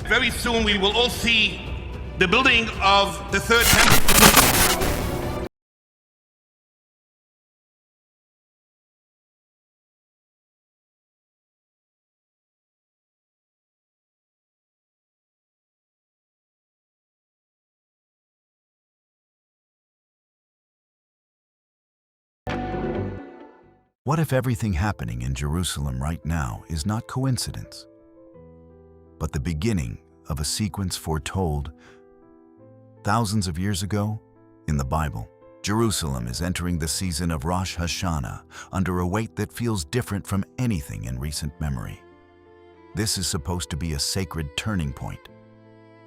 Very soon we will all see the building of the third temple. What if everything happening in Jerusalem right now is not coincidence, but the beginning of a sequence foretold thousands of years ago in the Bible? Jerusalem is entering the season of Rosh Hashanah under a weight that feels different from anything in recent memory. This is supposed to be a sacred turning point,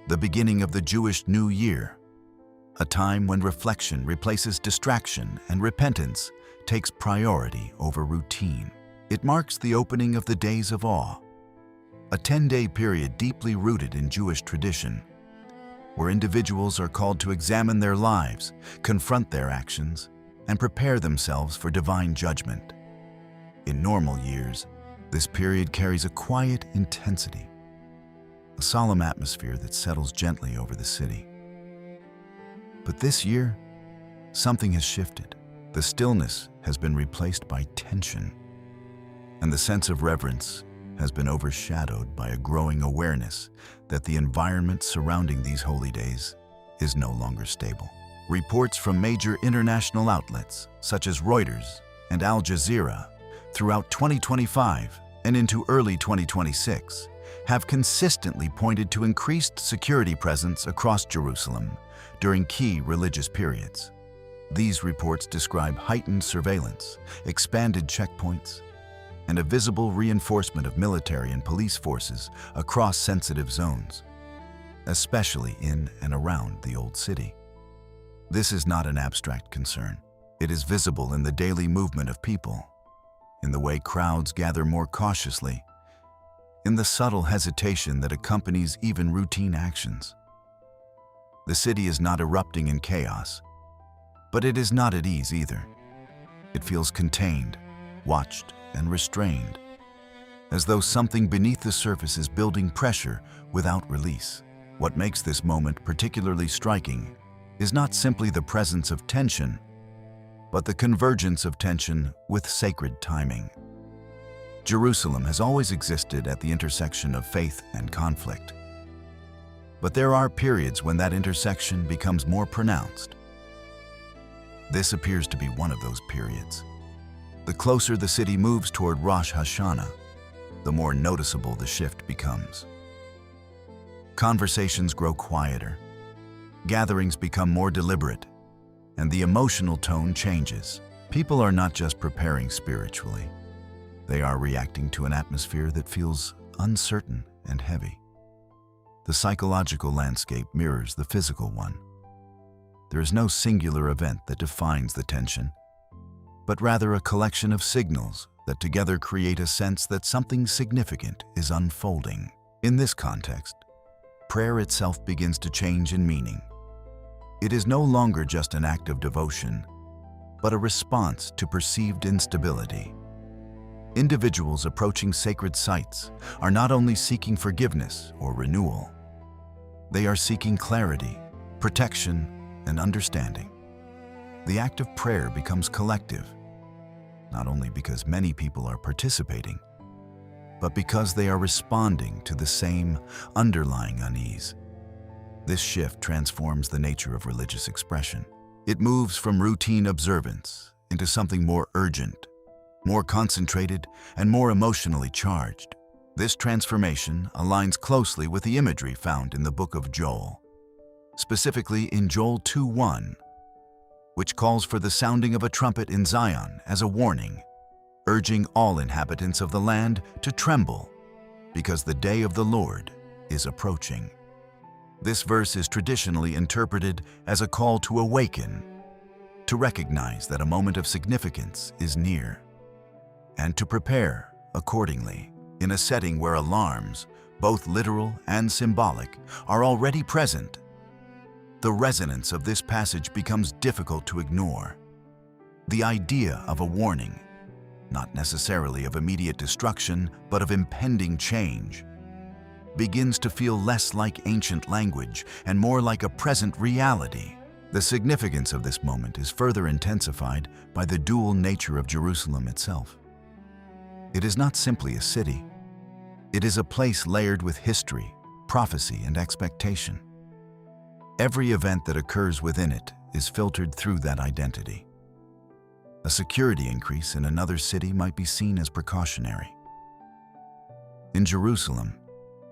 the beginning of the Jewish New Year, a time when reflection replaces distraction and repentance takes priority over routine. It marks the opening of the Days of Awe, a 10-day period deeply rooted in Jewish tradition, where individuals are called to examine their lives, confront their actions, and prepare themselves for divine judgment. In normal years, this period carries a quiet intensity, a solemn atmosphere that settles gently over the city. But this year, something has shifted. The stillness has been replaced by tension, and the sense of reverence has been overshadowed by a growing awareness that the environment surrounding these holy days is no longer stable. Reports from major international outlets such as Reuters and Al Jazeera throughout 2025 and into early 2026 have consistently pointed to increased security presence across Jerusalem during key religious periods. These reports describe heightened surveillance, expanded checkpoints, and a visible reinforcement of military and police forces across sensitive zones, especially in and around the Old City. This is not an abstract concern. It is visible in the daily movement of people, in the way crowds gather more cautiously, in the subtle hesitation that accompanies even routine actions. The city is not erupting in chaos, but it is not at ease either. It feels contained, watched, and restrained, as though something beneath the surface is building pressure without release. What makes this moment particularly striking is not simply the presence of tension, but the convergence of tension with sacred timing. Jerusalem has always existed at the intersection of faith and conflict, but there are periods when that intersection becomes more pronounced. This appears to be one of those periods. The closer the city moves toward Rosh Hashanah, the more noticeable the shift becomes. Conversations grow quieter, gatherings become more deliberate, and the emotional tone changes. People are not just preparing spiritually, they are reacting to an atmosphere that feels uncertain and heavy. The psychological landscape mirrors the physical one. There is no singular event that defines the tension, but rather a collection of signals that together create a sense that something significant is unfolding. In this context, prayer itself begins to change in meaning. It is no longer just an act of devotion, but a response to perceived instability. Individuals approaching sacred sites are not only seeking forgiveness or renewal, they are seeking clarity, protection, and understanding. The act of prayer becomes collective, not only because many people are participating, but because they are responding to the same underlying unease. This shift transforms the nature of religious expression. It moves from routine observance into something more urgent, more concentrated, and more emotionally charged. This transformation aligns closely with the imagery found in the book of Joel, specifically in Joel 2:1, which calls for the sounding of a trumpet in Zion as a warning, urging all inhabitants of the land to tremble, because the day of the Lord is approaching. This verse is traditionally interpreted as a call to awaken, to recognize that a moment of significance is near, and to prepare accordingly. In a setting where alarms, both literal and symbolic, are already present, the resonance of this passage becomes difficult to ignore. The idea of a warning, not necessarily of immediate destruction, but of impending change, begins to feel less like ancient language and more like a present reality. The significance of this moment is further intensified by the dual nature of Jerusalem itself. It is not simply a city. It is a place layered with history, prophecy, and expectation. Every event that occurs within it is filtered through that identity. A security increase in another city might be seen as precautionary. In Jerusalem,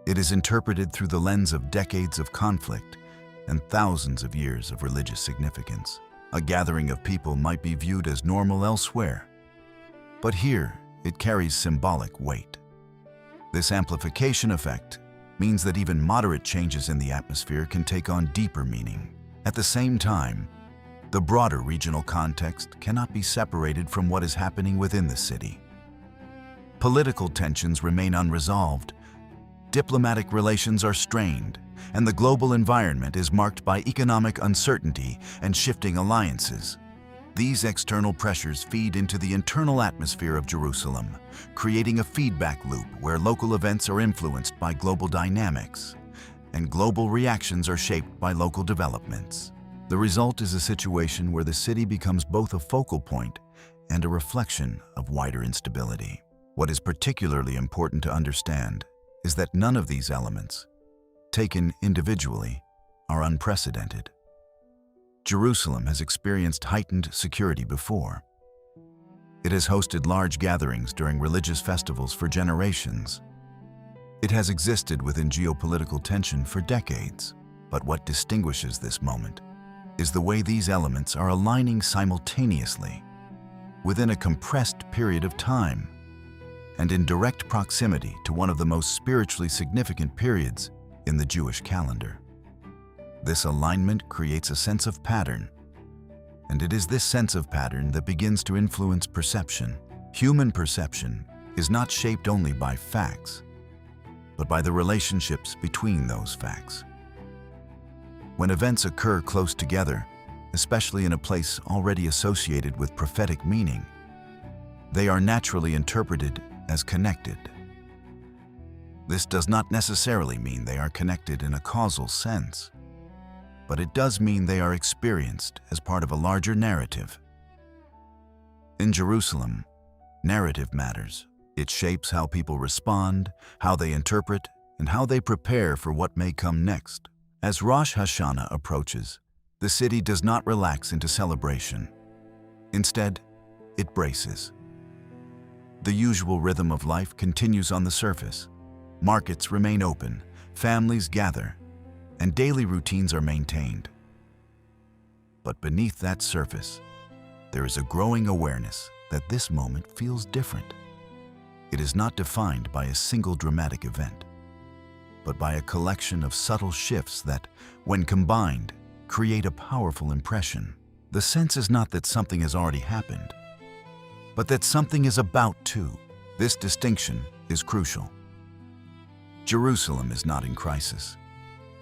it is interpreted through the lens of decades of conflict and thousands of years of religious significance. A gathering of people might be viewed as normal elsewhere, but here it carries symbolic weight. This amplification effect means that even moderate changes in the atmosphere can take on deeper meaning. At the same time, the broader regional context cannot be separated from what is happening within the city. Political tensions remain unresolved, diplomatic relations are strained, and the global environment is marked by economic uncertainty and shifting alliances. These external pressures feed into the internal atmosphere of Jerusalem, creating a feedback loop where local events are influenced by global dynamics, and global reactions are shaped by local developments. The result is a situation where the city becomes both a focal point and a reflection of wider instability. What is particularly important to understand is that none of these elements, taken individually, are unprecedented. Jerusalem has experienced heightened security before. It has hosted large gatherings during religious festivals for generations. It has existed within geopolitical tension for decades. But what distinguishes this moment is the way these elements are aligning simultaneously, within a compressed period of time, and in direct proximity to one of the most spiritually significant periods in the Jewish calendar. This alignment creates a sense of pattern, and it is this sense of pattern that begins to influence perception. Human perception is not shaped only by facts, but by the relationships between those facts. When events occur close together, especially in a place already associated with prophetic meaning, they are naturally interpreted as connected. This does not necessarily mean they are connected in a causal sense, but it does mean they are experienced as part of a larger narrative. In Jerusalem, narrative matters. It shapes how people respond, how they interpret, and how they prepare for what may come next. As Rosh Hashanah approaches, the city does not relax into celebration. Instead, it braces. The usual rhythm of life continues on the surface. Markets remain open, families gather, and daily routines are maintained. But beneath that surface, there is a growing awareness that this moment feels different. It is not defined by a single dramatic event, but by a collection of subtle shifts that, when combined, create a powerful impression. The sense is not that something has already happened, but that something is about to. This distinction is crucial. Jerusalem is not in crisis,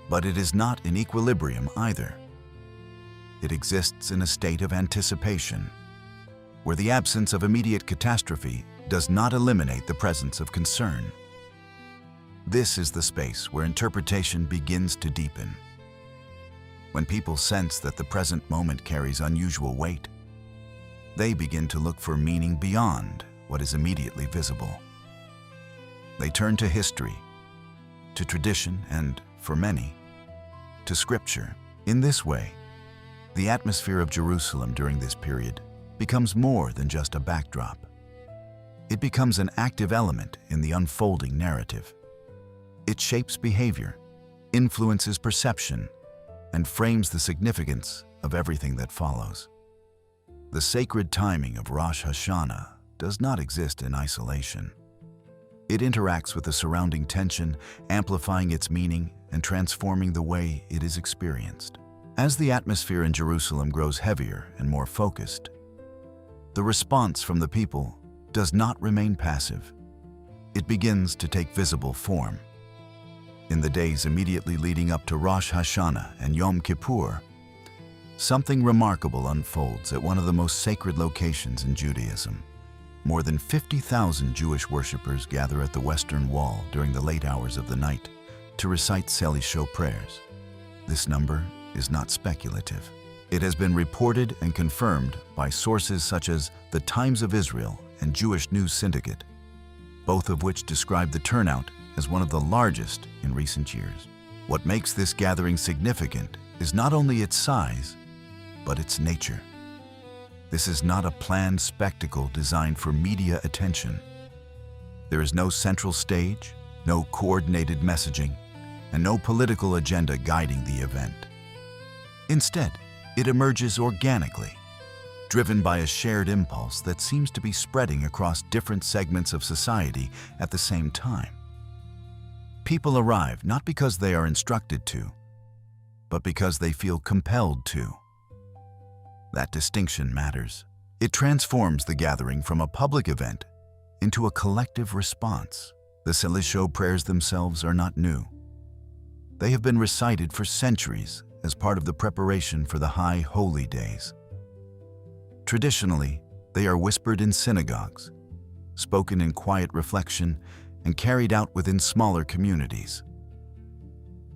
but it is not in equilibrium either. It exists in a state of anticipation, where the absence of immediate catastrophe does not eliminate the presence of concern. This is the space where interpretation begins to deepen. When people sense that the present moment carries unusual weight, they begin to look for meaning beyond what is immediately visible. They turn to history, to tradition, and, for many, to scripture. In this way, the atmosphere of Jerusalem during this period becomes more than just a backdrop. It becomes an active element in the unfolding narrative. It shapes behavior, influences perception, and frames the significance of everything that follows. The sacred timing of Rosh Hashanah does not exist in isolation. It interacts with the surrounding tension, amplifying its meaning and transforming the way it is experienced. As the atmosphere in Jerusalem grows heavier and more focused, the response from the people does not remain passive. It begins to take visible form. In the days immediately leading up to Rosh Hashanah and Yom Kippur, something remarkable unfolds at one of the most sacred locations in Judaism. More than 50,000 Jewish worshippers gather at the Western Wall during the late hours of the night to recite Selisho prayers. This number is not speculative. It has been reported and confirmed by sources such as the Times of Israel and Jewish News Syndicate, both of which describe the turnout as one of the largest in recent years. What makes this gathering significant is not only its size, but its nature. This is not a planned spectacle designed for media attention. There is no central stage, no coordinated messaging, and no political agenda guiding the event. Instead, it emerges organically, driven by a shared impulse that seems to be spreading across different segments of society at the same time. People arrive not because they are instructed to, but because they feel compelled to. That distinction matters. It transforms the gathering from a public event into a collective response. The Selisho prayers themselves are not new. They have been recited for centuries as part of the preparation for the high holy days. Traditionally, they are whispered in synagogues, spoken in quiet reflection, and carried out within smaller communities.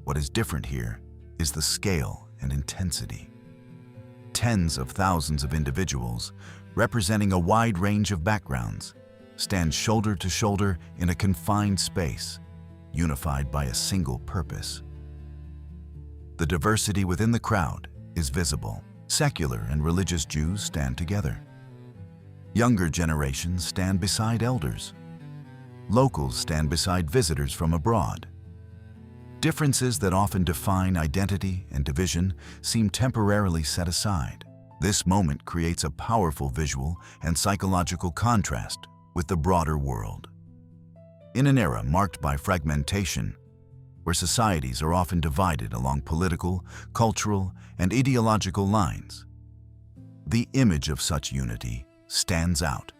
What is different here is the scale and intensity. Tens of thousands of individuals, representing a wide range of backgrounds, stand shoulder to shoulder in a confined space, unified by a single purpose. The diversity within the crowd is visible. Secular and religious Jews stand together. Younger generations stand beside elders. Locals stand beside visitors from abroad. Differences that often define identity and division seem temporarily set aside. This moment creates a powerful visual and psychological contrast with the broader world. In an era marked by fragmentation, where societies are often divided along political, cultural, and ideological lines, the image of such unity stands out.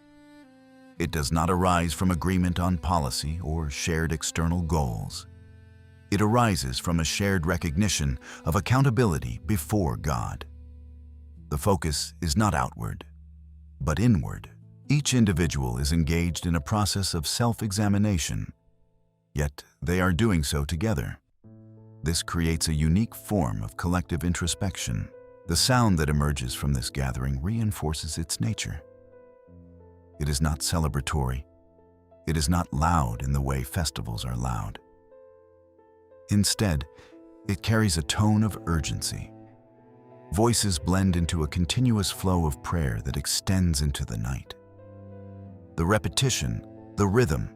It does not arise from agreement on policy or shared external goals. It arises from a shared recognition of accountability before God. The focus is not outward, but inward. Each individual is engaged in a process of self-examination, yet they are doing so together. This creates a unique form of collective introspection. The sound that emerges from this gathering reinforces its nature. It is not celebratory. It is not loud in the way festivals are loud. Instead, it carries a tone of urgency. Voices blend into a continuous flow of prayer that extends into the night. The repetition, the rhythm,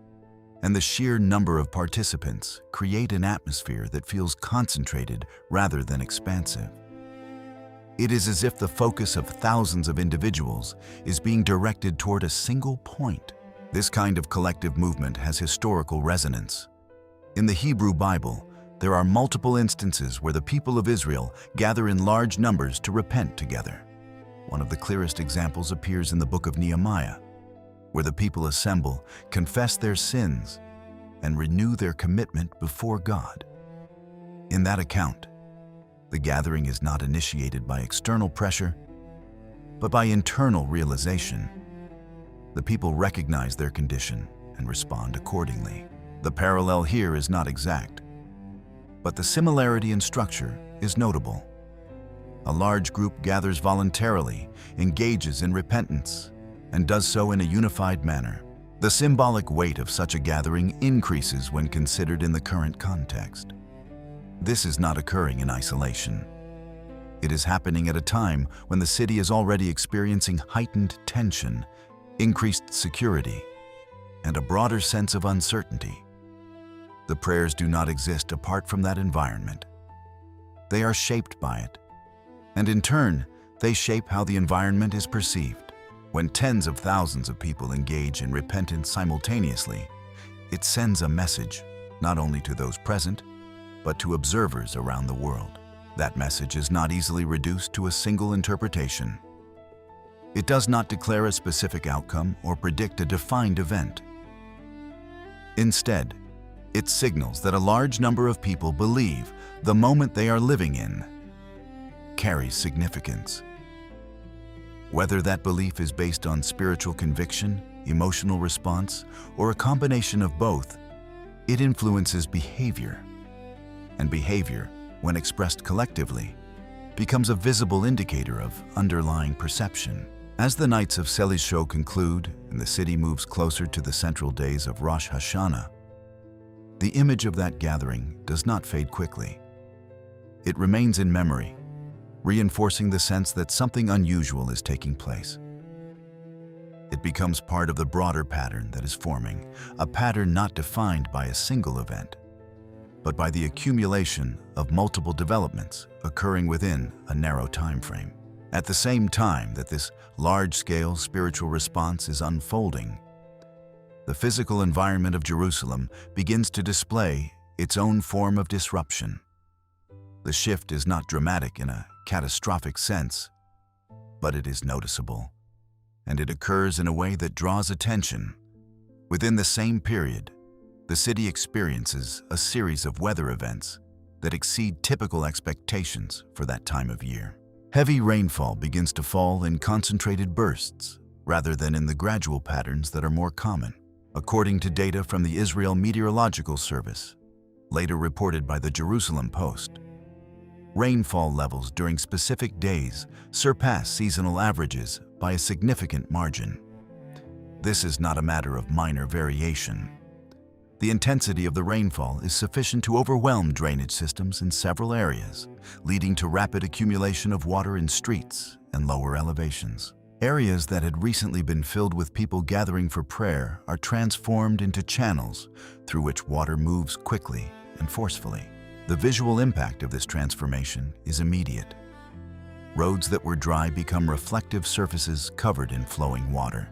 and the sheer number of participants create an atmosphere that feels concentrated rather than expansive. It is as if the focus of thousands of individuals is being directed toward a single point. This kind of collective movement has historical resonance. In the Hebrew Bible, there are multiple instances where the people of Israel gather in large numbers to repent together. One of the clearest examples appears in the book of Nehemiah, where the people assemble, confess their sins, and renew their commitment before God. In that account, the gathering is not initiated by external pressure, but by internal realization. The people recognize their condition and respond accordingly. The parallel here is not exact, but the similarity in structure is notable. A large group gathers voluntarily, engages in repentance, and does so in a unified manner. The symbolic weight of such a gathering increases when considered in the current context. This is not occurring in isolation. It is happening at a time when the city is already experiencing heightened tension, increased security, and a broader sense of uncertainty. The prayers do not exist apart from that environment. They are shaped by it, and in turn, they shape how the environment is perceived. When tens of thousands of people engage in repentance simultaneously, it sends a message not only to those present, but to observers around the world. That message is not easily reduced to a single interpretation. It does not declare a specific outcome or predict a defined event. Instead, it signals that a large number of people believe the moment they are living in carries significance. Whether that belief is based on spiritual conviction, emotional response, or a combination of both, it influences behavior. and behavior, when expressed collectively, becomes a visible indicator of underlying perception. As the nights of Selisho conclude and the city moves closer to the central days of Rosh Hashanah, the image of that gathering does not fade quickly. It remains in memory, reinforcing the sense that something unusual is taking place. It becomes part of the broader pattern that is forming, a pattern not defined by a single event, but by the accumulation of multiple developments occurring within a narrow time frame. At the same time that this large-scale spiritual response is unfolding, the physical environment of Jerusalem begins to display its own form of disruption. The shift is not dramatic in a catastrophic sense, but it is noticeable, and it occurs in a way that draws attention. Within the same period, the city experiences a series of weather events that exceed typical expectations for that time of year. Heavy rainfall begins to fall in concentrated bursts rather than in the gradual patterns that are more common. According to data from the Israel Meteorological Service, later reported by the Jerusalem Post, rainfall levels during specific days surpass seasonal averages by a significant margin. This is not a matter of minor variation. The intensity of the rainfall is sufficient to overwhelm drainage systems in several areas, leading to rapid accumulation of water in streets and lower elevations. Areas that had recently been filled with people gathering for prayer are transformed into channels through which water moves quickly and forcefully. The visual impact of this transformation is immediate. Roads that were dry become reflective surfaces covered in flowing water.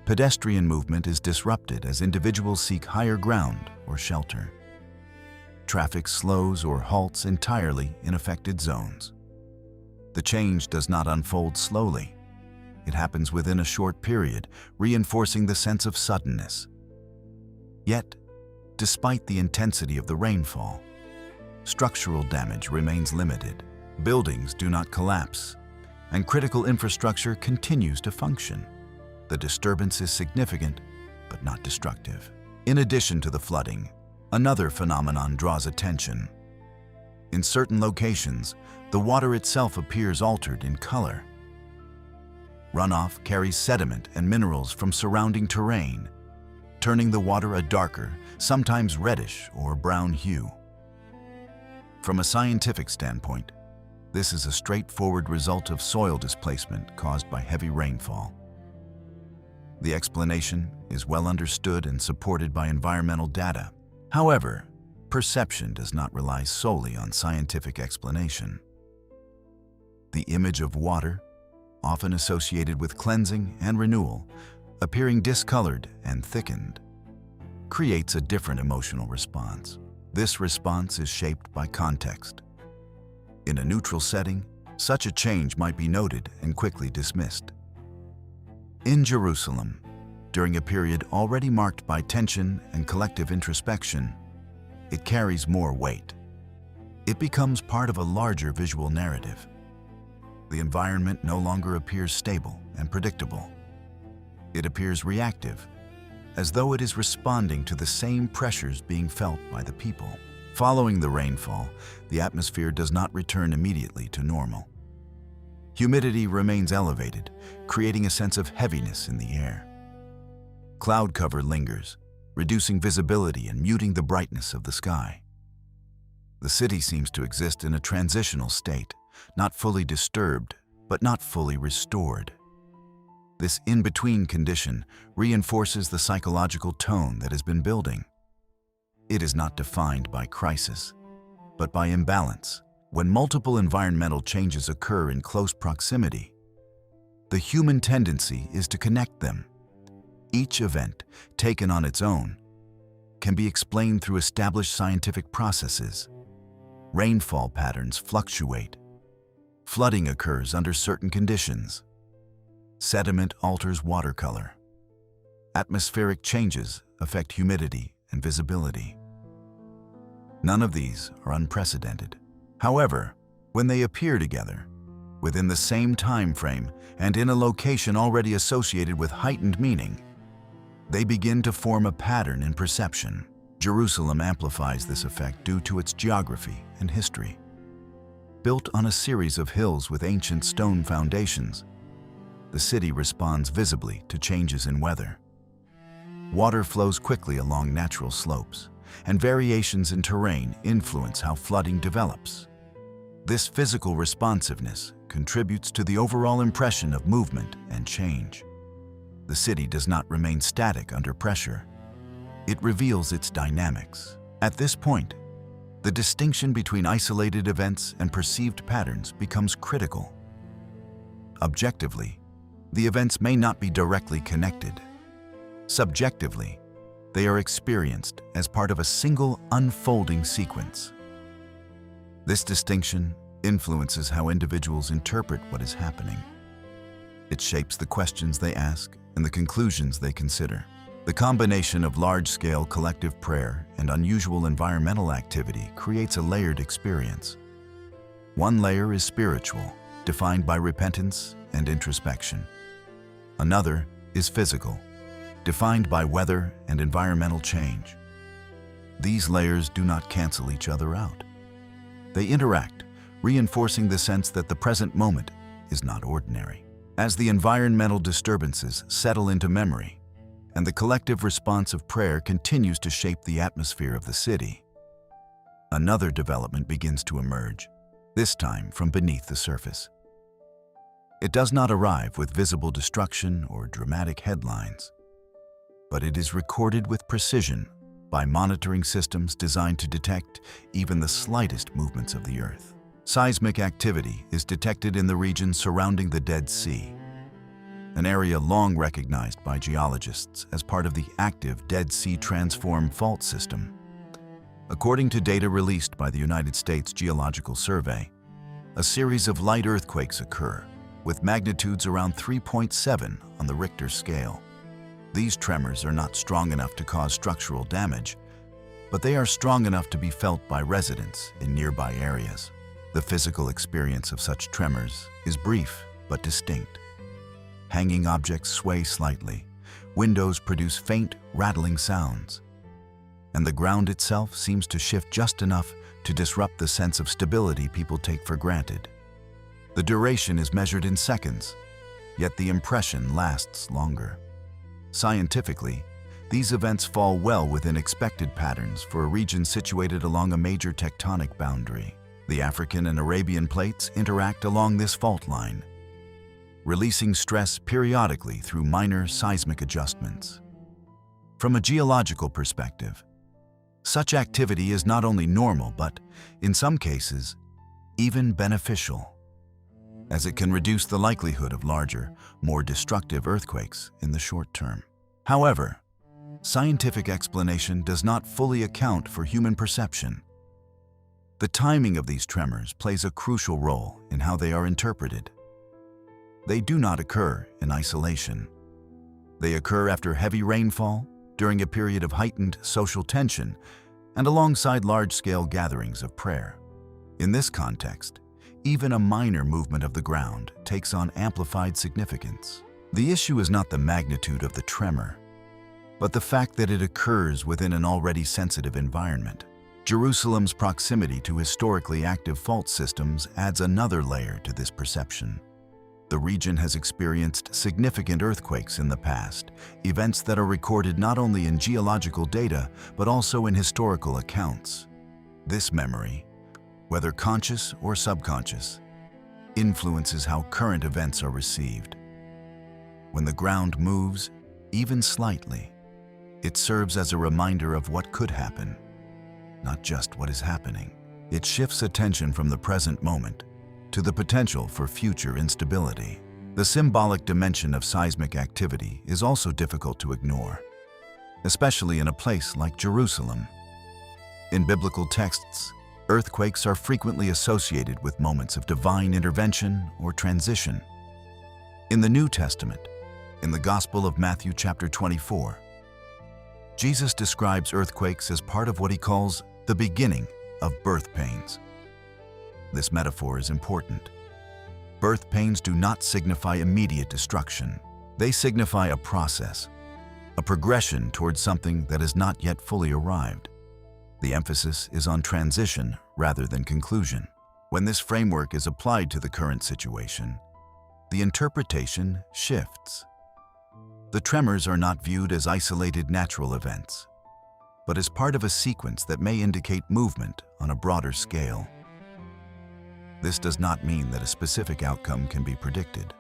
Pedestrian movement is disrupted as individuals seek higher ground or shelter. Traffic slows or halts entirely in affected zones. The change does not unfold slowly. It happens within a short period, reinforcing the sense of suddenness. Yet, despite the intensity of the rainfall, structural damage remains limited. Buildings do not collapse, and critical infrastructure continues to function. The disturbance is significant, but not destructive. In addition to the flooding, another phenomenon draws attention. In certain locations, the water itself appears altered in color. Runoff carries sediment and minerals from surrounding terrain, turning the water a darker, sometimes reddish or brown hue. From a scientific standpoint, this is a straightforward result of soil displacement caused by heavy rainfall. The explanation is well understood and supported by environmental data. However, perception does not rely solely on scientific explanation. The image of water, often associated with cleansing and renewal, appearing discolored and thickened, creates a different emotional response. This response is shaped by context. In a neutral setting, such a change might be noted and quickly dismissed. In Jerusalem, during a period already marked by tension and collective introspection, it carries more weight. It becomes part of a larger visual narrative. The environment no longer appears stable and predictable. It appears reactive, as though it is responding to the same pressures being felt by the people. Following the rainfall, the atmosphere does not return immediately to normal. Humidity remains elevated, creating a sense of heaviness in the air. Cloud cover lingers, reducing visibility and muting the brightness of the sky. The city seems to exist in a transitional state, not fully disturbed, but not fully restored. This in-between condition reinforces the psychological tone that has been building. It is not defined by crisis, but by imbalance. When multiple environmental changes occur in close proximity, the human tendency is to connect them. Each event, taken on its own, can be explained through established scientific processes. Rainfall patterns fluctuate. Flooding occurs under certain conditions. Sediment alters water color. Atmospheric changes affect humidity and visibility. None of these are unprecedented. However, when they appear together, within the same time frame and in a location already associated with heightened meaning, they begin to form a pattern in perception. Jerusalem amplifies this effect due to its geography and history. Built on a series of hills with ancient stone foundations, the city responds visibly to changes in weather. Water flows quickly along natural slopes, and variations in terrain influence how flooding develops. This physical responsiveness contributes to the overall impression of movement and change. The city does not remain static under pressure. It reveals its dynamics. At this point, the distinction between isolated events and perceived patterns becomes critical. Objectively, the events may not be directly connected. Subjectively, they are experienced as part of a single unfolding sequence. This distinction influences how individuals interpret what is happening. It shapes the questions they ask and the conclusions they consider. The combination of large-scale collective prayer and unusual environmental activity creates a layered experience. One layer is spiritual, defined by repentance and introspection. Another is physical, defined by weather and environmental change. These layers do not cancel each other out. They interact, reinforcing the sense that the present moment is not ordinary. As the environmental disturbances settle into memory, and the collective response of prayer continues to shape the atmosphere of the city, another development begins to emerge, this time from beneath the surface. It does not arrive with visible destruction or dramatic headlines, but it is recorded with precision by monitoring systems designed to detect even the slightest movements of the Earth. Seismic activity is detected in the region surrounding the Dead Sea, an area long recognized by geologists as part of the active Dead Sea Transform fault system. According to data released by the United States Geological Survey, a series of light earthquakes occur, with magnitudes around 3.7 on the Richter scale. These tremors are not strong enough to cause structural damage, but they are strong enough to be felt by residents in nearby areas. The physical experience of such tremors is brief but distinct. Hanging objects sway slightly, windows produce faint, rattling sounds, and the ground itself seems to shift just enough to disrupt the sense of stability people take for granted. The duration is measured in seconds, yet the impression lasts longer. Scientifically, these events fall well within expected patterns for a region situated along a major tectonic boundary. The African and Arabian plates interact along this fault line, releasing stress periodically through minor seismic adjustments. From a geological perspective, such activity is not only normal but, in some cases, even beneficial, as it can reduce the likelihood of larger, more destructive earthquakes in the short term. However, scientific explanation does not fully account for human perception. The timing of these tremors plays a crucial role in how they are interpreted. They do not occur in isolation. They occur after heavy rainfall, during a period of heightened social tension, and alongside large-scale gatherings of prayer. In this context, even a minor movement of the ground takes on amplified significance. The issue is not the magnitude of the tremor, but the fact that it occurs within an already sensitive environment. Jerusalem's proximity to historically active fault systems adds another layer to this perception. The region has experienced significant earthquakes in the past, events that are recorded not only in geological data, but also in historical accounts. This memory, whether conscious or subconscious, influences how current events are received. When the ground moves, even slightly, it serves as a reminder of what could happen, not just what is happening. It shifts attention from the present moment to the potential for future instability. The symbolic dimension of seismic activity is also difficult to ignore, especially in a place like Jerusalem. In biblical texts, earthquakes are frequently associated with moments of divine intervention or transition. In the New Testament, in the Gospel of Matthew chapter 24, Jesus describes earthquakes as part of what he calls the beginning of birth pains. This metaphor is important. Birth pains do not signify immediate destruction. They signify a process, a progression towards something that has not yet fully arrived. The emphasis is on transition rather than conclusion. When this framework is applied to the current situation, the interpretation shifts. The tremors are not viewed as isolated natural events, but as part of a sequence that may indicate movement on a broader scale. This does not mean that a specific outcome can be predicted,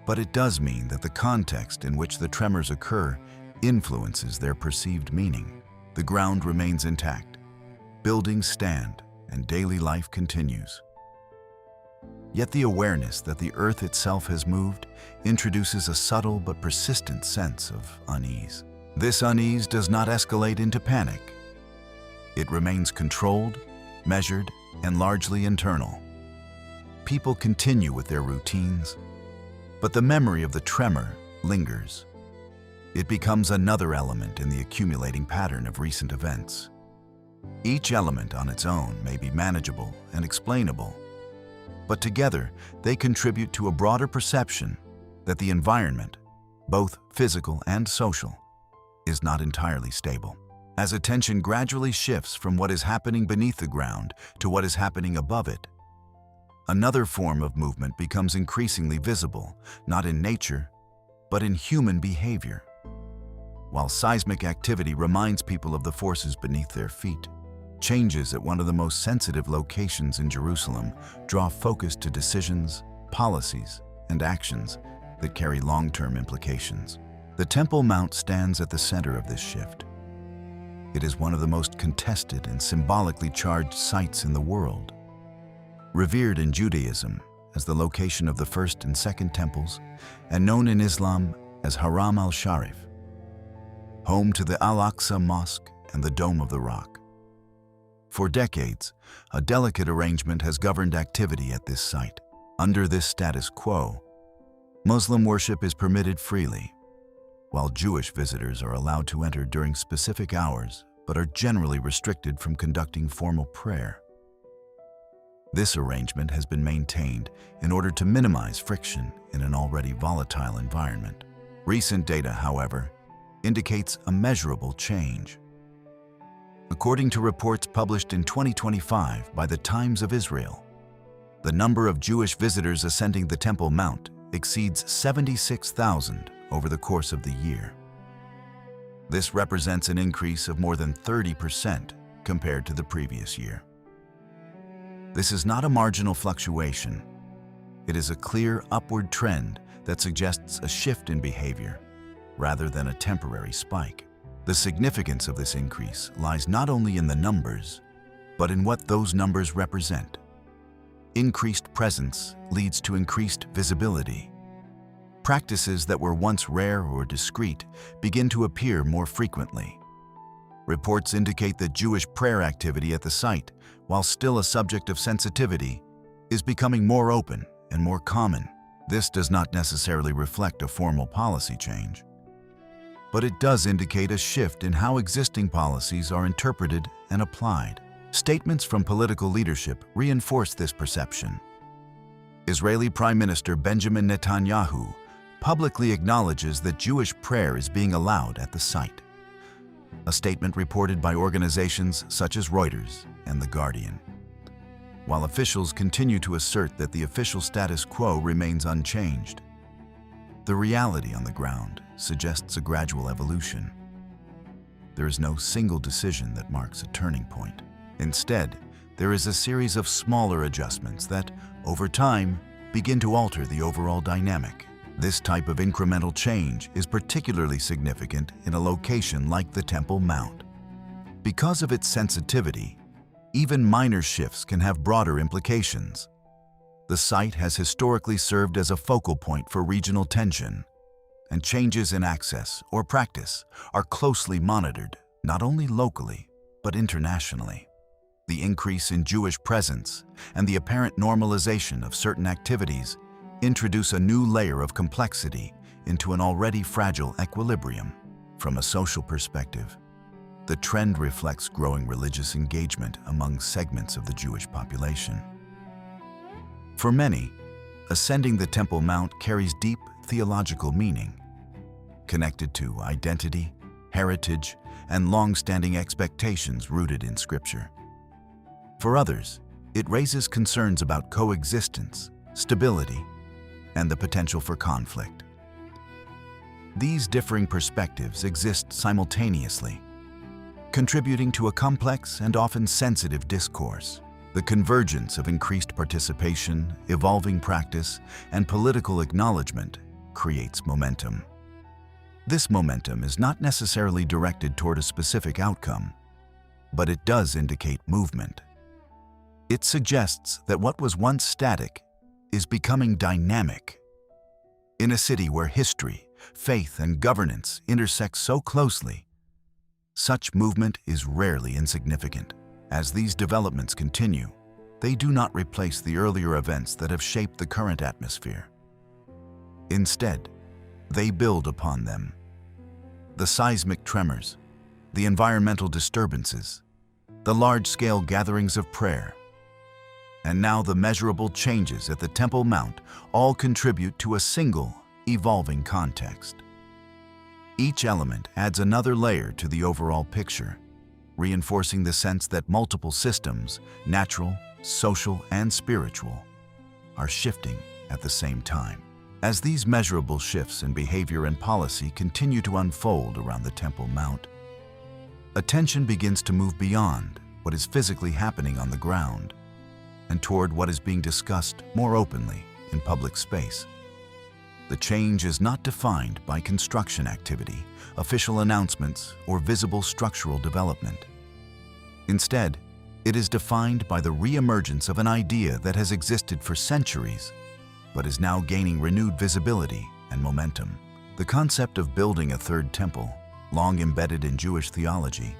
but it does mean that the context in which the tremors occur influences their perceived meaning. The ground remains intact, buildings stand, and daily life continues. Yet the awareness that the earth itself has moved introduces a subtle but persistent sense of unease. This unease does not escalate into panic. It remains controlled, measured, and largely internal. People continue with their routines, but the memory of the tremor lingers. It becomes another element in the accumulating pattern of recent events. Each element on its own may be manageable and explainable, but together they contribute to a broader perception that the environment, both physical and social, is not entirely stable. As attention gradually shifts from what is happening beneath the ground to what is happening above it, another form of movement becomes increasingly visible, not in nature, but in human behavior. While seismic activity reminds people of the forces beneath their feet, changes at one of the most sensitive locations in Jerusalem draw focus to decisions, policies, and actions that carry long-term implications. The Temple Mount stands at the center of this shift. It is one of the most contested and symbolically charged sites in the world. Revered in Judaism as the location of the first and second temples, and known in Islam as Haram al-Sharif, home to the Al-Aqsa Mosque and the Dome of the Rock. For decades, a delicate arrangement has governed activity at this site. Under this status quo, Muslim worship is permitted freely, while Jewish visitors are allowed to enter during specific hours but are generally restricted from conducting formal prayer. This arrangement has been maintained in order to minimize friction in an already volatile environment. Recent data, however, indicates a measurable change. According to reports published in 2025 by the Times of Israel, the number of Jewish visitors ascending the Temple Mount exceeds 76,000 over the course of the year. This represents an increase of more than 30% compared to the previous year. This is not a marginal fluctuation. It is a clear upward trend that suggests a shift in behavior rather than a temporary spike. The significance of this increase lies not only in the numbers, but in what those numbers represent. Increased presence leads to increased visibility. Practices that were once rare or discreet begin to appear more frequently. Reports indicate that Jewish prayer activity at the site, while still a subject of sensitivity, is becoming more open and more common. This does not necessarily reflect a formal policy change, but it does indicate a shift in how existing policies are interpreted and applied. Statements from political leadership reinforce this perception. Israeli Prime Minister Benjamin Netanyahu publicly acknowledges that Jewish prayer is being allowed at the site, a statement reported by organizations such as Reuters and The Guardian. While officials continue to assert that the official status quo remains unchanged, the reality on the ground suggests a gradual evolution. There is no single decision that marks a turning point. Instead, there is a series of smaller adjustments that, over time, begin to alter the overall dynamic. This type of incremental change is particularly significant in a location like the Temple Mount. Because of its sensitivity, even minor shifts can have broader implications. The site has historically served as a focal point for regional tension, and changes in access or practice are closely monitored, not only locally, but internationally. The increase in Jewish presence and the apparent normalization of certain activities introduce a new layer of complexity into an already fragile equilibrium. From a social perspective, the trend reflects growing religious engagement among segments of the Jewish population. For many, ascending the Temple Mount carries deep theological meaning, connected to identity, heritage, and long-standing expectations rooted in Scripture. For others, it raises concerns about coexistence, stability, and the potential for conflict. These differing perspectives exist simultaneously, contributing to a complex and often sensitive discourse. The convergence of increased participation, evolving practice, and political acknowledgement creates momentum. This momentum is not necessarily directed toward a specific outcome, but it does indicate movement. It suggests that what was once static is becoming dynamic. In a city where history, faith, and governance intersect so closely, such movement is rarely insignificant. As these developments continue, they do not replace the earlier events that have shaped the current atmosphere. Instead, they build upon them. The seismic tremors, the environmental disturbances, the large-scale gatherings of prayer, and now the measurable changes at the Temple Mount all contribute to a single, evolving context. Each element adds another layer to the overall picture, reinforcing the sense that multiple systems, natural, social, and spiritual, are shifting at the same time. As these measurable shifts in behavior and policy continue to unfold around the Temple Mount, attention begins to move beyond what is physically happening on the ground and toward what is being discussed more openly in public space. The change is not defined by construction activity, official announcements, or visible structural development. Instead, it is defined by the re-emergence of an idea that has existed for centuries, but is now gaining renewed visibility and momentum. The concept of building a third temple, long embedded in Jewish theology,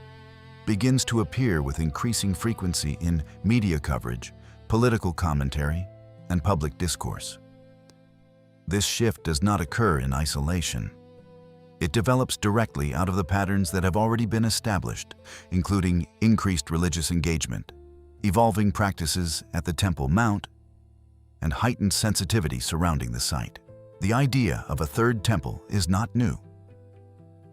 begins to appear with increasing frequency in media coverage, political commentary, and public discourse. This shift does not occur in isolation. It develops directly out of the patterns that have already been established, including increased religious engagement, evolving practices at the Temple Mount, and heightened sensitivity surrounding the site. The idea of a third temple is not new.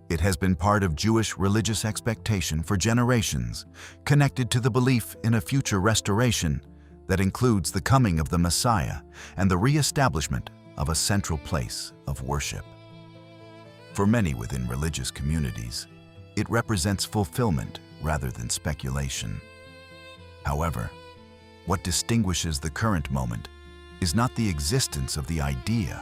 It has been part of Jewish religious expectation for generations, connected to the belief in a future restoration that includes the coming of the Messiah and the re-establishment of a central place of worship. For many within religious communities, it represents fulfillment rather than speculation. However, what distinguishes the current moment is not the existence of the idea,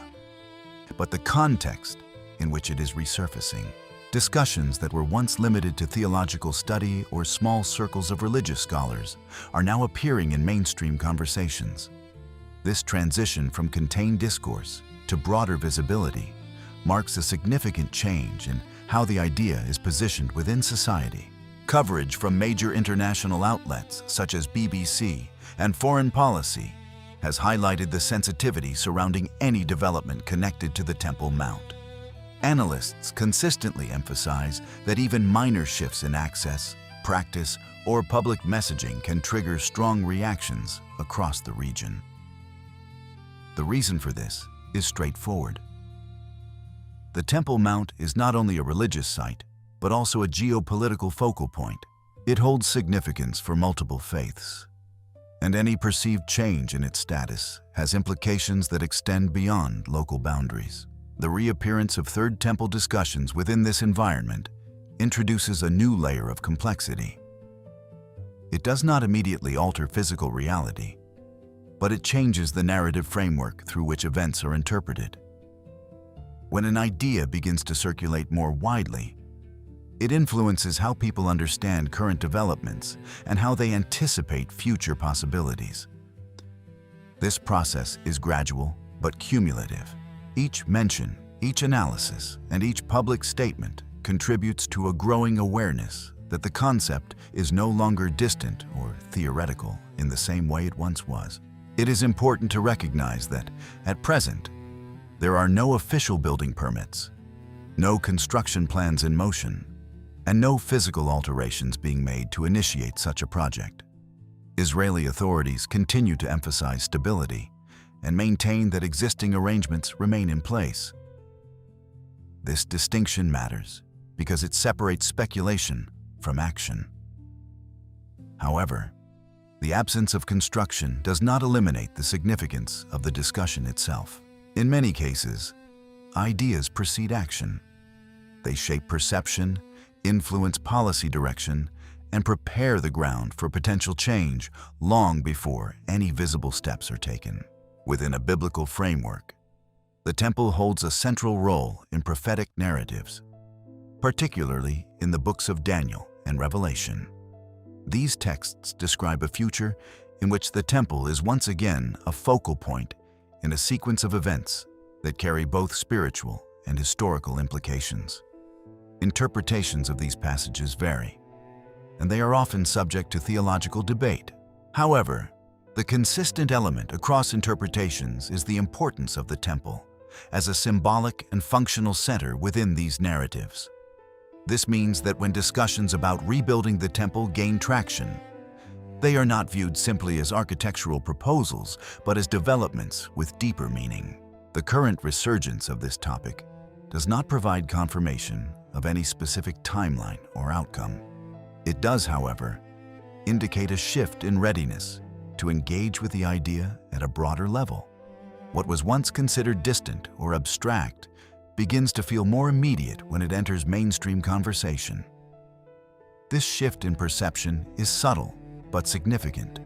but the context in which it is resurfacing. Discussions that were once limited to theological study or small circles of religious scholars are now appearing in mainstream conversations. This transition from contained discourse to broader visibility marks a significant change in how the idea is positioned within society. Coverage from major international outlets such as BBC and Foreign Policy has highlighted the sensitivity surrounding any development connected to the Temple Mount. Analysts consistently emphasize that even minor shifts in access, practice, or public messaging can trigger strong reactions across the region. The reason for this is straightforward. The Temple Mount is not only a religious site, but also a geopolitical focal point. It holds significance for multiple faiths, and any perceived change in its status has implications that extend beyond local boundaries. The reappearance of Third Temple discussions within this environment introduces a new layer of complexity. It does not immediately alter physical reality, but it changes the narrative framework through which events are interpreted. When an idea begins to circulate more widely, it influences how people understand current developments and how they anticipate future possibilities. This process is gradual but cumulative. Each mention, each analysis, and each public statement contributes to a growing awareness that the concept is no longer distant or theoretical in the same way it once was. It is important to recognize that, at present, there are no official building permits, no construction plans in motion, and no physical alterations being made to initiate such a project. Israeli authorities continue to emphasize stability and maintain that existing arrangements remain in place. This distinction matters because it separates speculation from action. However, the absence of construction does not eliminate the significance of the discussion itself. In many cases, ideas precede action. They shape perception, influence policy direction, and prepare the ground for potential change long before any visible steps are taken. Within a biblical framework, the temple holds a central role in prophetic narratives, particularly in the books of Daniel and Revelation. These texts describe a future in which the temple is once again a focal point in a sequence of events that carry both spiritual and historical implications. Interpretations of these passages vary, and they are often subject to theological debate. However, the consistent element across interpretations is the importance of the temple as a symbolic and functional center within these narratives. This means that when discussions about rebuilding the temple gain traction, they are not viewed simply as architectural proposals, but as developments with deeper meaning. The current resurgence of this topic does not provide confirmation of any specific timeline or outcome. It does, however, indicate a shift in readiness to engage with the idea at a broader level. What was once considered distant or abstract begins to feel more immediate when it enters mainstream conversation. This shift in perception is subtle but significant.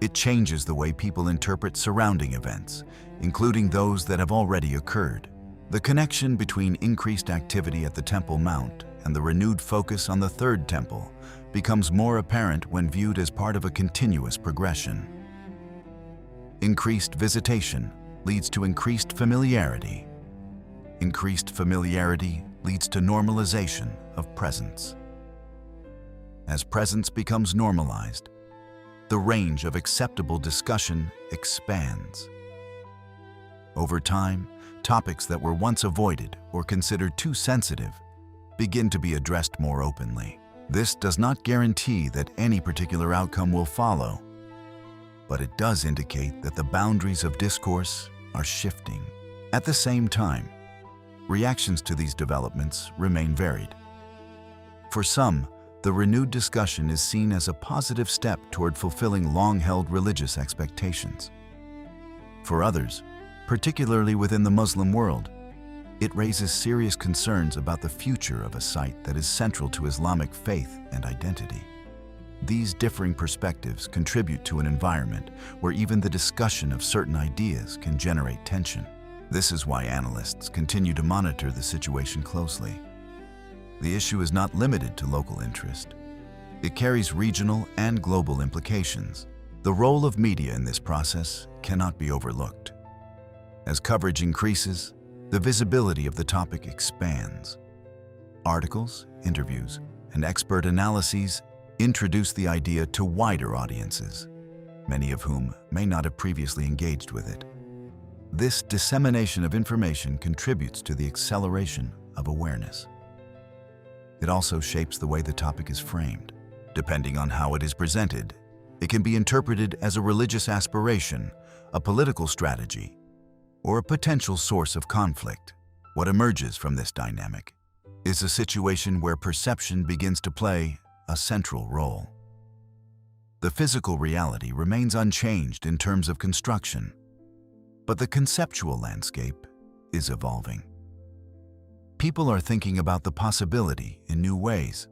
It changes the way people interpret surrounding events, including those that have already occurred. The connection between increased activity at the Temple Mount and the renewed focus on the Third Temple becomes more apparent when viewed as part of a continuous progression. Increased visitation leads to increased familiarity. Increased familiarity leads to normalization of presence. As presence becomes normalized, the range of acceptable discussion expands. Over time, topics that were once avoided or considered too sensitive begin to be addressed more openly. This does not guarantee that any particular outcome will follow, but it does indicate that the boundaries of discourse are shifting. At the same time, reactions to these developments remain varied. For some, the renewed discussion is seen as a positive step toward fulfilling long-held religious expectations. For others, particularly within the Muslim world, it raises serious concerns about the future of a site that is central to Islamic faith and identity. These differing perspectives contribute to an environment where even the discussion of certain ideas can generate tension. This is why analysts continue to monitor the situation closely. The issue is not limited to local interest. It carries regional and global implications. The role of media in this process cannot be overlooked. As coverage increases, the visibility of the topic expands. Articles, interviews, and expert analyses introduce the idea to wider audiences, many of whom may not have previously engaged with it. This dissemination of information contributes to the acceleration of awareness. It also shapes the way the topic is framed. Depending on how it is presented, it can be interpreted as a religious aspiration, a political strategy, or a potential source of conflict. What emerges from this dynamic is a situation where perception begins to play a central role. The physical reality remains unchanged in terms of construction, but the conceptual landscape is evolving. People are thinking about the possibility in new ways.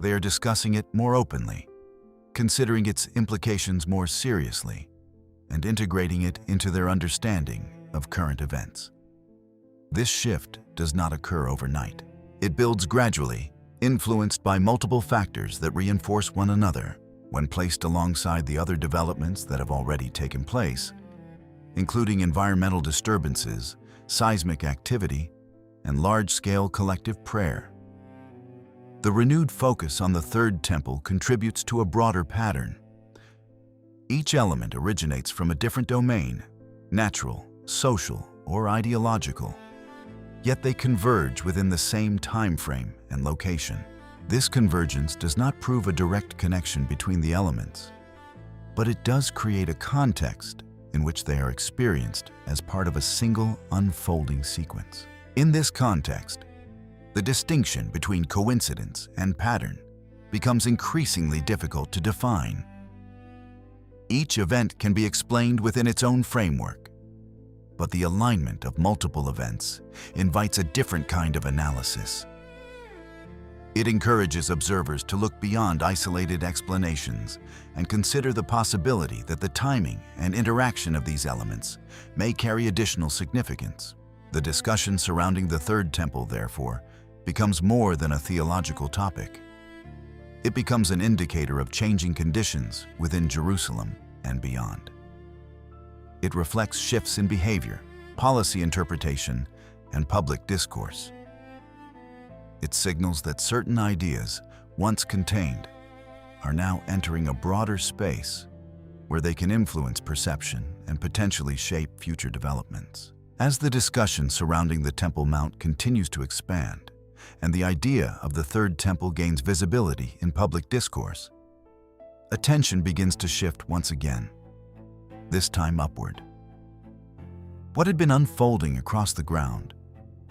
They are discussing it more openly, considering its implications more seriously, and integrating it into their understanding of current events. This shift does not occur overnight. It builds gradually, influenced by multiple factors that reinforce one another. When placed alongside the other developments that have already taken place, including environmental disturbances, seismic activity, and large-scale collective prayer. The renewed focus on the Third Temple contributes to a broader pattern. Each element originates from a different domain, natural, social, or ideological, yet they converge within the same time frame and location. This convergence does not prove a direct connection between the elements, but it does create a context in which they are experienced as part of a single unfolding sequence. In this context, the distinction between coincidence and pattern becomes increasingly difficult to define. Each event can be explained within its own framework, but the alignment of multiple events invites a different kind of analysis. It encourages observers to look beyond isolated explanations and consider the possibility that the timing and interaction of these elements may carry additional significance. The discussion surrounding the Third Temple, therefore, becomes more than a theological topic. It becomes an indicator of changing conditions within Jerusalem and beyond. It reflects shifts in behavior, policy interpretation, and public discourse. It signals that certain ideas, once contained, are now entering a broader space where they can influence perception and potentially shape future developments. As the discussion surrounding the Temple Mount continues to expand, and the idea of the Third Temple gains visibility in public discourse, attention begins to shift once again, this time upward. What had been unfolding across the ground,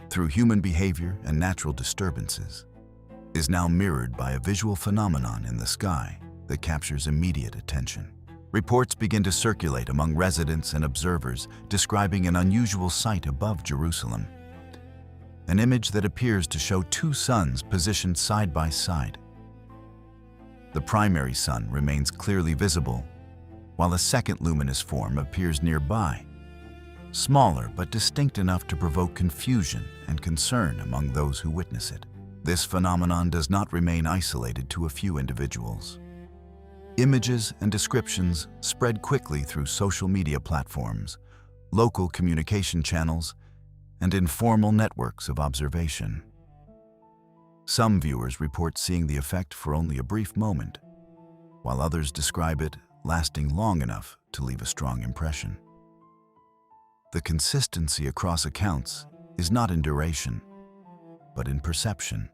through human behavior and natural disturbances, is now mirrored by a visual phenomenon in the sky that captures immediate attention. Reports begin to circulate among residents and observers describing an unusual sight above Jerusalem, an image that appears to show two suns positioned side by side. The primary sun remains clearly visible, while a second luminous form appears nearby, smaller but distinct enough to provoke confusion and concern among those who witness it. This phenomenon does not remain isolated to a few individuals. Images and descriptions spread quickly through social media platforms, local communication channels, and informal networks of observation. Some viewers report seeing the effect for only a brief moment, while others describe it lasting long enough to leave a strong impression. The consistency across accounts is not in duration, but in perception.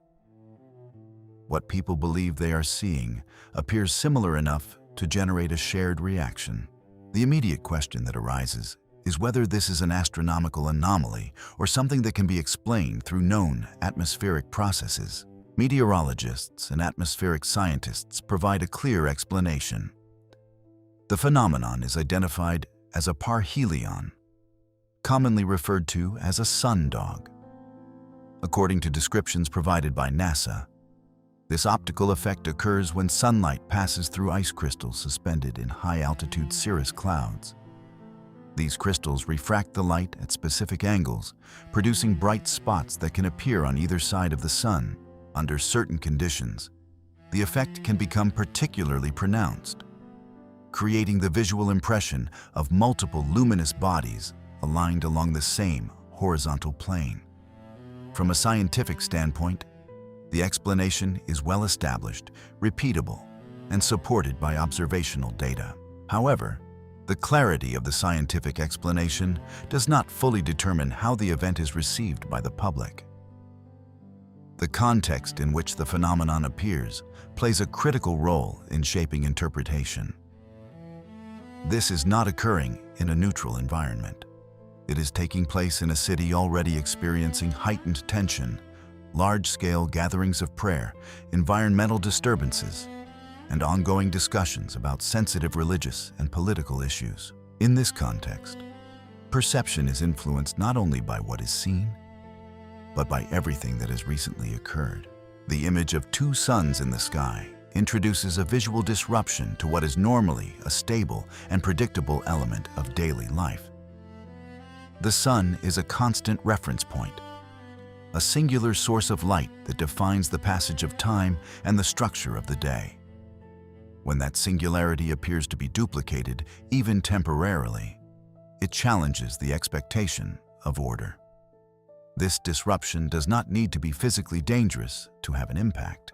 What people believe they are seeing appears similar enough to generate a shared reaction. The immediate question that arises is whether this is an astronomical anomaly or something that can be explained through known atmospheric processes. Meteorologists and atmospheric scientists provide a clear explanation. The phenomenon is identified as a parhelion, commonly referred to as a sundog. According to descriptions provided by NASA, this optical effect occurs when sunlight passes through ice crystals suspended in high-altitude cirrus clouds. These crystals refract the light at specific angles, producing bright spots that can appear on either side of the sun. Under certain conditions, the effect can become particularly pronounced, creating the visual impression of multiple luminous bodies aligned along the same horizontal plane. From a scientific standpoint, the explanation is well established, repeatable, and supported by observational data. However, the clarity of the scientific explanation does not fully determine how the event is received by the public. The context in which the phenomenon appears plays a critical role in shaping interpretation. This is not occurring in a neutral environment. It is taking place in a city already experiencing heightened tension, large-scale gatherings of prayer, environmental disturbances, and ongoing discussions about sensitive religious and political issues. In this context, perception is influenced not only by what is seen, but by everything that has recently occurred. The image of two suns in the sky introduces a visual disruption to what is normally a stable and predictable element of daily life. The sun is a constant reference point, a singular source of light that defines the passage of time and the structure of the day. When that singularity appears to be duplicated, even temporarily, it challenges the expectation of order. This disruption does not need to be physically dangerous to have an impact.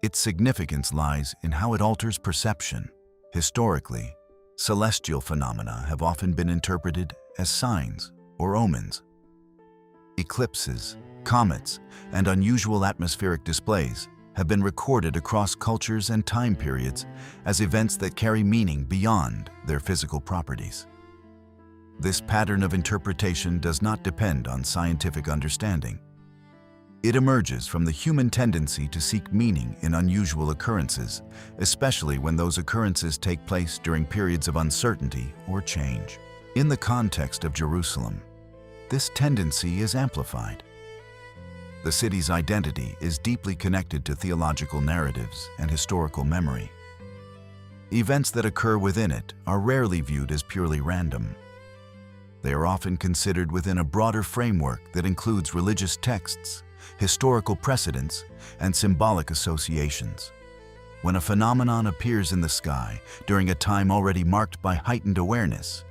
Its significance lies in how it alters perception. Historically, celestial phenomena have often been interpreted as signs or omens. Eclipses, comets, and unusual atmospheric displays have been recorded across cultures and time periods as events that carry meaning beyond their physical properties. This pattern of interpretation does not depend on scientific understanding. It emerges from the human tendency to seek meaning in unusual occurrences, especially when those occurrences take place during periods of uncertainty or change. In the context of Jerusalem, this tendency is amplified. The city's identity is deeply connected to theological narratives and historical memory. Events that occur within it are rarely viewed as purely random. They are often considered within a broader framework that includes religious texts, historical precedents, and symbolic associations. When a phenomenon appears in the sky during a time already marked by heightened awareness,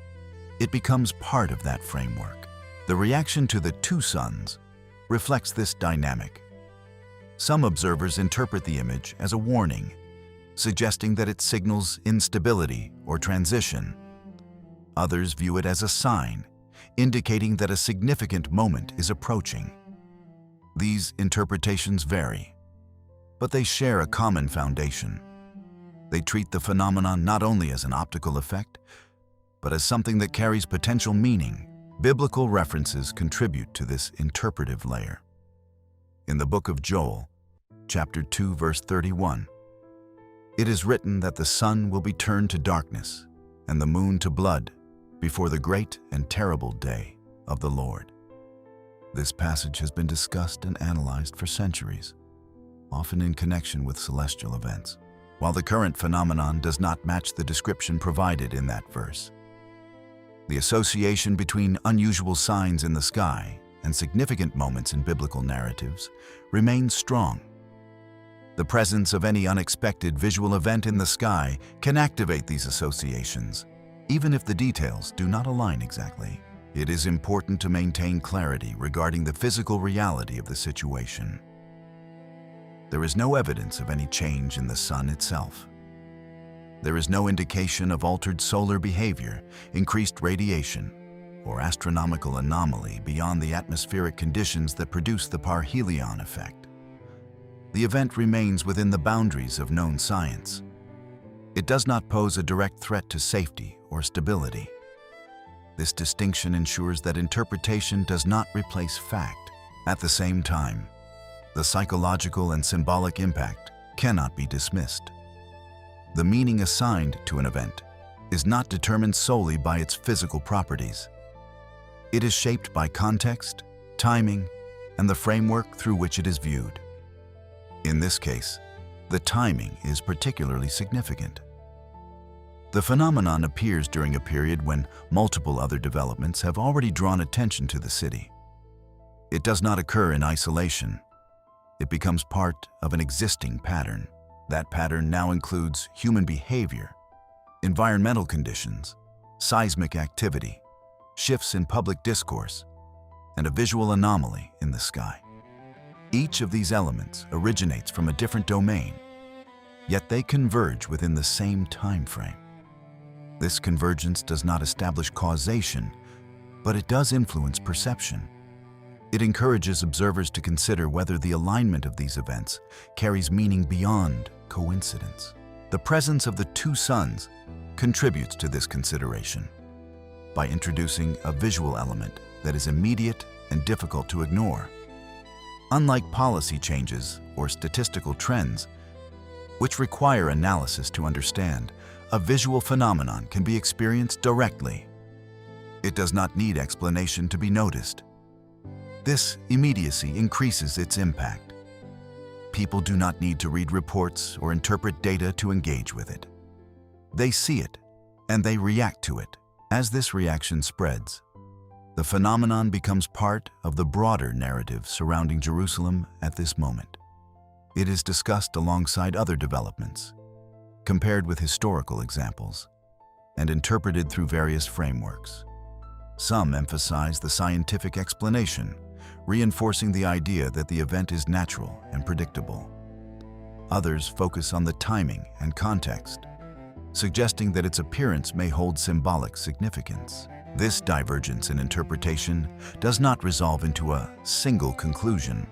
it becomes part of that framework. The reaction to the two suns reflects this dynamic. Some observers interpret the image as a warning, suggesting that it signals instability or transition. Others view it as a sign, indicating that a significant moment is approaching. These interpretations vary, but they share a common foundation. They treat the phenomenon not only as an optical effect, but as something that carries potential meaning. Biblical references contribute to this interpretive layer. In the book of Joel, chapter 2, verse 31, it is written that the sun will be turned to darkness and the moon to blood before the great and terrible day of the Lord. This passage has been discussed and analyzed for centuries, often in connection with celestial events. While the current phenomenon does not match the description provided in that verse, the association between unusual signs in the sky and significant moments in biblical narratives remains strong. The presence of any unexpected visual event in the sky can activate these associations, even if the details do not align exactly. It is important to maintain clarity regarding the physical reality of the situation. There is no evidence of any change in the sun itself. There is no indication of altered solar behavior, increased radiation, or astronomical anomaly beyond the atmospheric conditions that produce the parhelion effect. The event remains within the boundaries of known science. It does not pose a direct threat to safety or stability. This distinction ensures that interpretation does not replace fact. At the same time, the psychological and symbolic impact cannot be dismissed. The meaning assigned to an event is not determined solely by its physical properties. It is shaped by context, timing, and the framework through which it is viewed. In this case, the timing is particularly significant. The phenomenon appears during a period when multiple other developments have already drawn attention to the city. It does not occur in isolation. It becomes part of an existing pattern. That pattern now includes human behavior, environmental conditions, seismic activity, shifts in public discourse, and a visual anomaly in the sky. Each of these elements originates from a different domain, yet they converge within the same time frame. This convergence does not establish causation, but it does influence perception. It encourages observers to consider whether the alignment of these events carries meaning beyond coincidence. The presence of the two suns contributes to this consideration by introducing a visual element that is immediate and difficult to ignore. Unlike policy changes or statistical trends, which require analysis to understand, a visual phenomenon can be experienced directly. It does not need explanation to be noticed. This immediacy increases its impact. People do not need to read reports or interpret data to engage with it. They see it, and they react to it. As this reaction spreads, the phenomenon becomes part of the broader narrative surrounding Jerusalem at this moment. It is discussed alongside other developments, compared with historical examples, and interpreted through various frameworks. Some emphasize the scientific explanation, reinforcing the idea that the event is natural and predictable. Others focus on the timing and context, suggesting that its appearance may hold symbolic significance. This divergence in interpretation does not resolve into a single conclusion.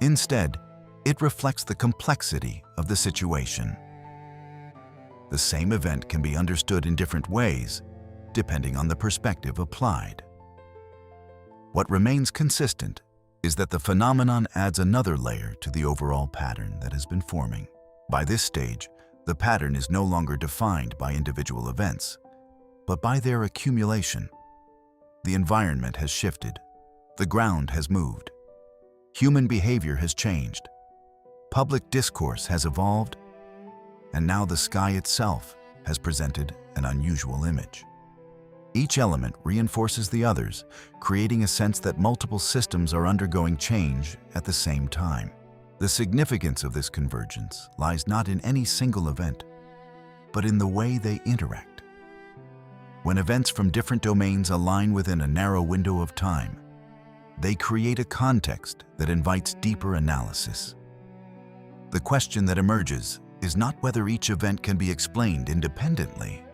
Instead, it reflects the complexity of the situation. The same event can be understood in different ways, depending on the perspective applied. What remains consistent is that the phenomenon adds another layer to the overall pattern that has been forming. By this stage, the pattern is no longer defined by individual events, but by their accumulation. The environment has shifted. The ground has moved. Human behavior has changed. Public discourse has evolved, and now the sky itself has presented an unusual image. Each element reinforces the others, creating a sense that multiple systems are undergoing change at the same time. The significance of this convergence lies not in any single event, but in the way they interact. When events from different domains align within a narrow window of time, they create a context that invites deeper analysis. The question that emerges is not whether each event can be explained independently,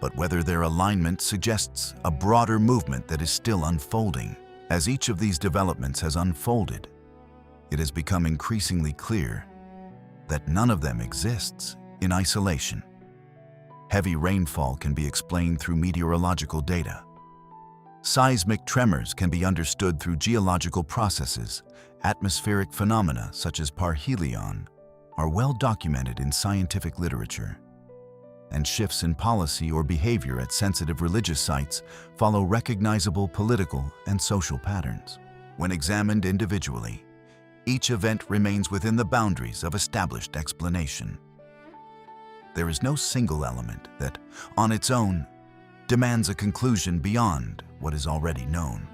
but whether their alignment suggests a broader movement that is still unfolding. As each of these developments has unfolded, it has become increasingly clear that none of them exists in isolation. Heavy rainfall can be explained through meteorological data. Seismic tremors can be understood through geological processes. Atmospheric phenomena such as parhelion are well documented in scientific literature. And shifts in policy or behavior at sensitive religious sites follow recognizable political and social patterns. When examined individually, each event remains within the boundaries of established explanation. There is no single element that, on its own, demands a conclusion beyond what is already known.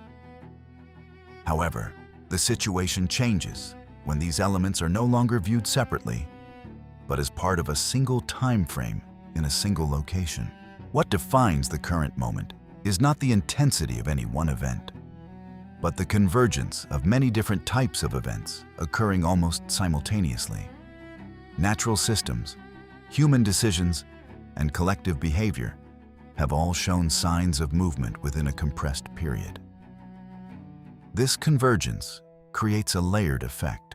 However, the situation changes when these elements are no longer viewed separately, but as part of a single time frame in a single location. What defines the current moment is not the intensity of any one event, but the convergence of many different types of events occurring almost simultaneously. Natural systems, human decisions, and collective behavior have all shown signs of movement within a compressed period. This convergence creates a layered effect.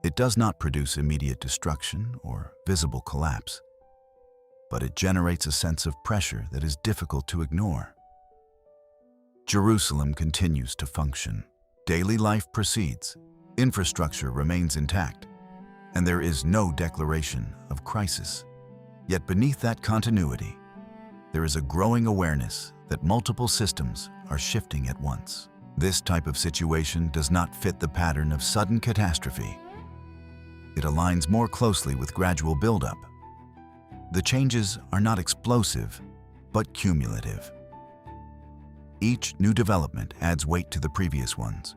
It does not produce immediate destruction or visible collapse, but it generates a sense of pressure that is difficult to ignore. Jerusalem continues to function. Daily life proceeds, infrastructure remains intact, and there is no declaration of crisis. Yet beneath that continuity, there is a growing awareness that multiple systems are shifting at once. This type of situation does not fit the pattern of sudden catastrophe. It aligns more closely with gradual buildup. The changes are not explosive, but cumulative. Each new development adds weight to the previous ones,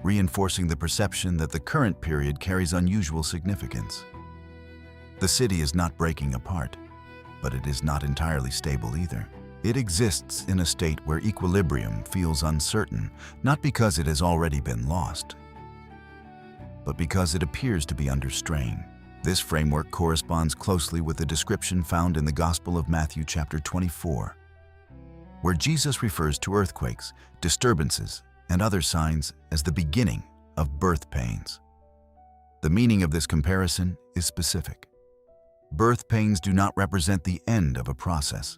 reinforcing the perception that the current period carries unusual significance. The city is not breaking apart, but it is not entirely stable either. It exists in a state where equilibrium feels uncertain, not because it has already been lost, but because it appears to be under strain. This framework corresponds closely with the description found in the Gospel of Matthew chapter 24, where Jesus refers to earthquakes, disturbances, and other signs as the beginning of birth pains. The meaning of this comparison is specific. Birth pains do not represent the end of a process.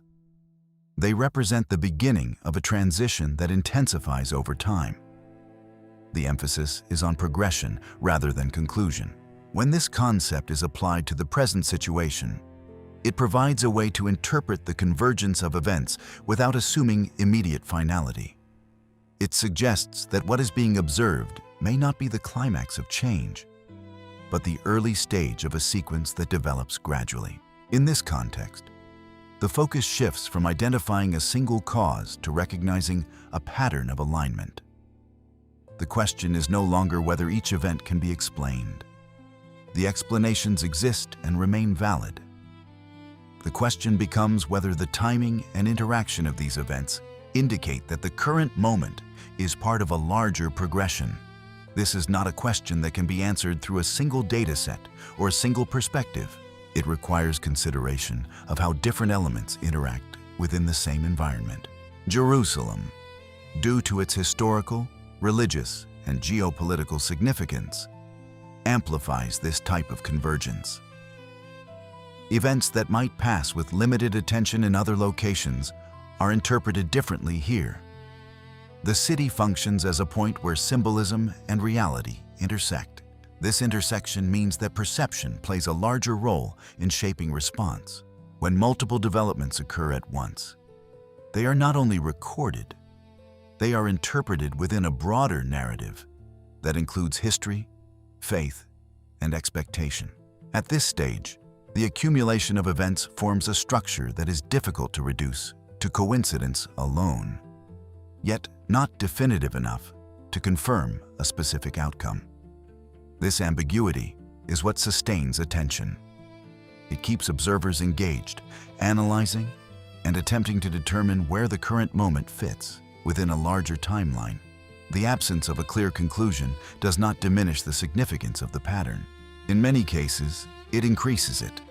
They represent the beginning of a transition that intensifies over time. The emphasis is on progression rather than conclusion. When this concept is applied to the present situation, it provides a way to interpret the convergence of events without assuming immediate finality. It suggests that what is being observed may not be the climax of change, but the early stage of a sequence that develops gradually. In this context, the focus shifts from identifying a single cause to recognizing a pattern of alignment. The question is no longer whether each event can be explained. The explanations exist and remain valid. The question becomes whether the timing and interaction of these events indicate that the current moment is part of a larger progression. This is not a question that can be answered through a single data set or a single perspective. It requires consideration of how different elements interact within the same environment. Jerusalem, due to its historical, religious, and geopolitical significance, amplifies this type of convergence. Events that might pass with limited attention in other locations are interpreted differently here. The city functions as a point where symbolism and reality intersect. This intersection means that perception plays a larger role in shaping response. When multiple developments occur at once, they are not only recorded, they are interpreted within a broader narrative that includes history, faith, and expectation. At this stage, the accumulation of events forms a structure that is difficult to reduce to coincidence alone, yet not definitive enough to confirm a specific outcome. This ambiguity is what sustains attention. It keeps observers engaged, analyzing, and attempting to determine where the current moment fits within a larger timeline. The absence of a clear conclusion does not diminish the significance of the pattern. In many cases, it increases it,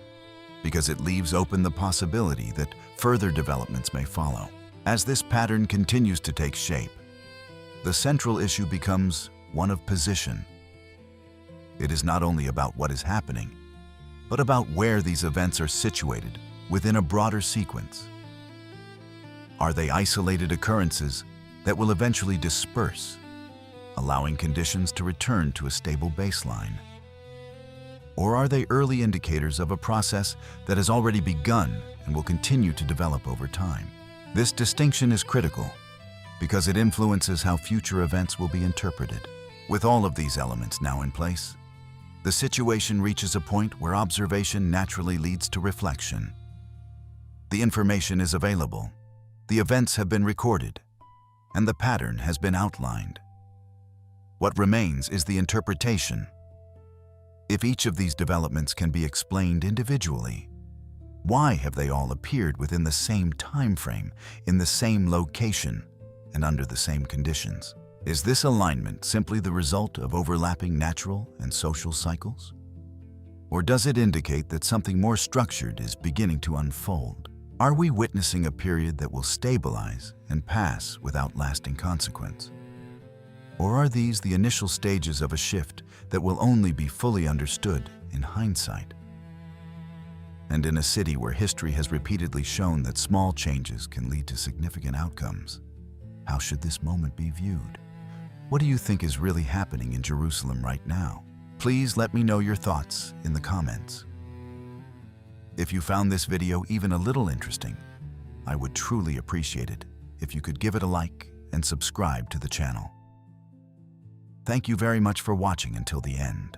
because it leaves open the possibility that further developments may follow. As this pattern continues to take shape, the central issue becomes one of position. It is not only about what is happening, but about where these events are situated within a broader sequence. Are they isolated occurrences that will eventually disperse, allowing conditions to return to a stable baseline? Or are they early indicators of a process that has already begun and will continue to develop over time? This distinction is critical because it influences how future events will be interpreted. With all of these elements now in place, the situation reaches a point where observation naturally leads to reflection. The information is available, the events have been recorded, and the pattern has been outlined. What remains is the interpretation. If each of these developments can be explained individually, why have they all appeared within the same time frame, in the same location, and under the same conditions? Is this alignment simply the result of overlapping natural and social cycles? Or does it indicate that something more structured is beginning to unfold? Are we witnessing a period that will stabilize and pass without lasting consequence? Or are these the initial stages of a shift that will only be fully understood in hindsight? And in a city where history has repeatedly shown that small changes can lead to significant outcomes, how should this moment be viewed? What do you think is really happening in Jerusalem right now? Please let me know your thoughts in the comments. If you found this video even a little interesting, I would truly appreciate it if you could give it a like and subscribe to the channel. Thank you very much for watching until the end.